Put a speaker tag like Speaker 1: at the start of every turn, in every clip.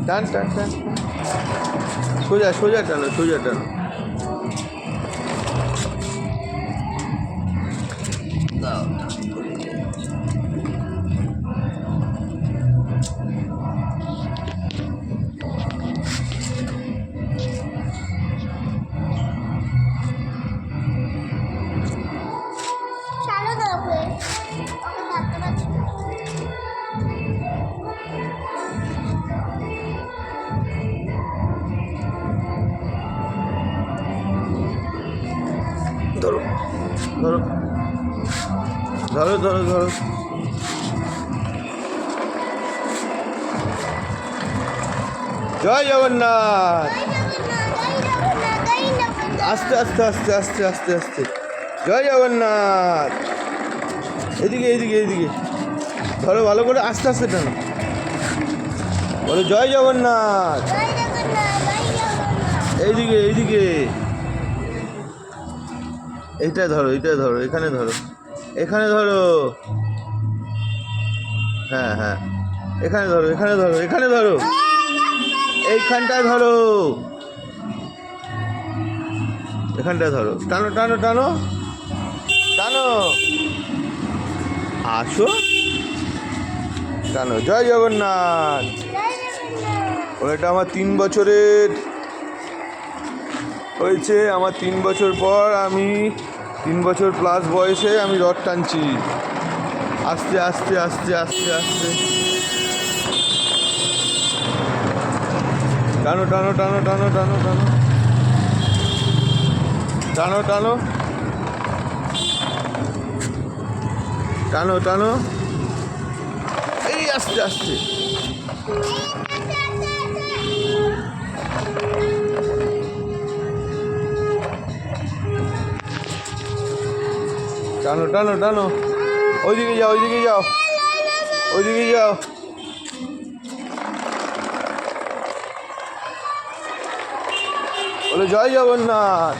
Speaker 1: টান টান টান, সোজা সোজা টানো, সোজা টানো। দাও, ধরো ধরো ধরো ধরো ধরো। জয় জগন্নাথ। আস্তে আস্তে আস্তে আস্তে আস্তে আস্তে। জয় জগন্নাথ। এদিকে এদিকে এদিকে ধরো ভালো করে, আস্তে আস্তে টানো, বলো জয় জগন্নাথ। এইদিকে এইদিকে, এইটা ধরো, এইটা ধরো, এখানে ধরো, এখানে ধরো, হ্যাঁ হ্যাঁ, এখানে ধরো, এখানে ধরো, এখানে ধরো, এইখানটায় ধরো, এখানটায় ধরো, টানো টানো টানো টানো, আসো, টানো। জয় জগন্নাথ। ওটা আমার 3 বছরের হয়েছে, আমার 3 বছর পর, আমি 3 বছর প্লাস বয়সে আমি রথ টানছি। আস্তে আস্তে আস্তে আস্তে আস্তে টানো টানো টানো টানো টানো টানো টানো টানো টানো টানো, এই আস্তে আস্তে, টানো টানো টানো, ওইদিকে যাও, ওইদিকে যাও, ওইদিকে যাও, বলে জয় জগন্নাথ।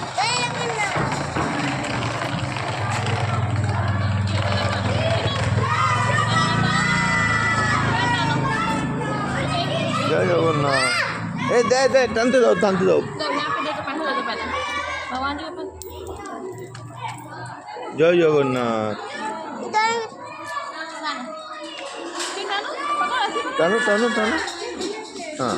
Speaker 1: জয় জগন্নাথ। এই দে দে, টানতে দাও, টানতে দাও। জয় জগন্নাথ। টানো টানো টানো, হ্যাঁ।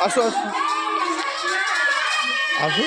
Speaker 1: আসো আসো আসো।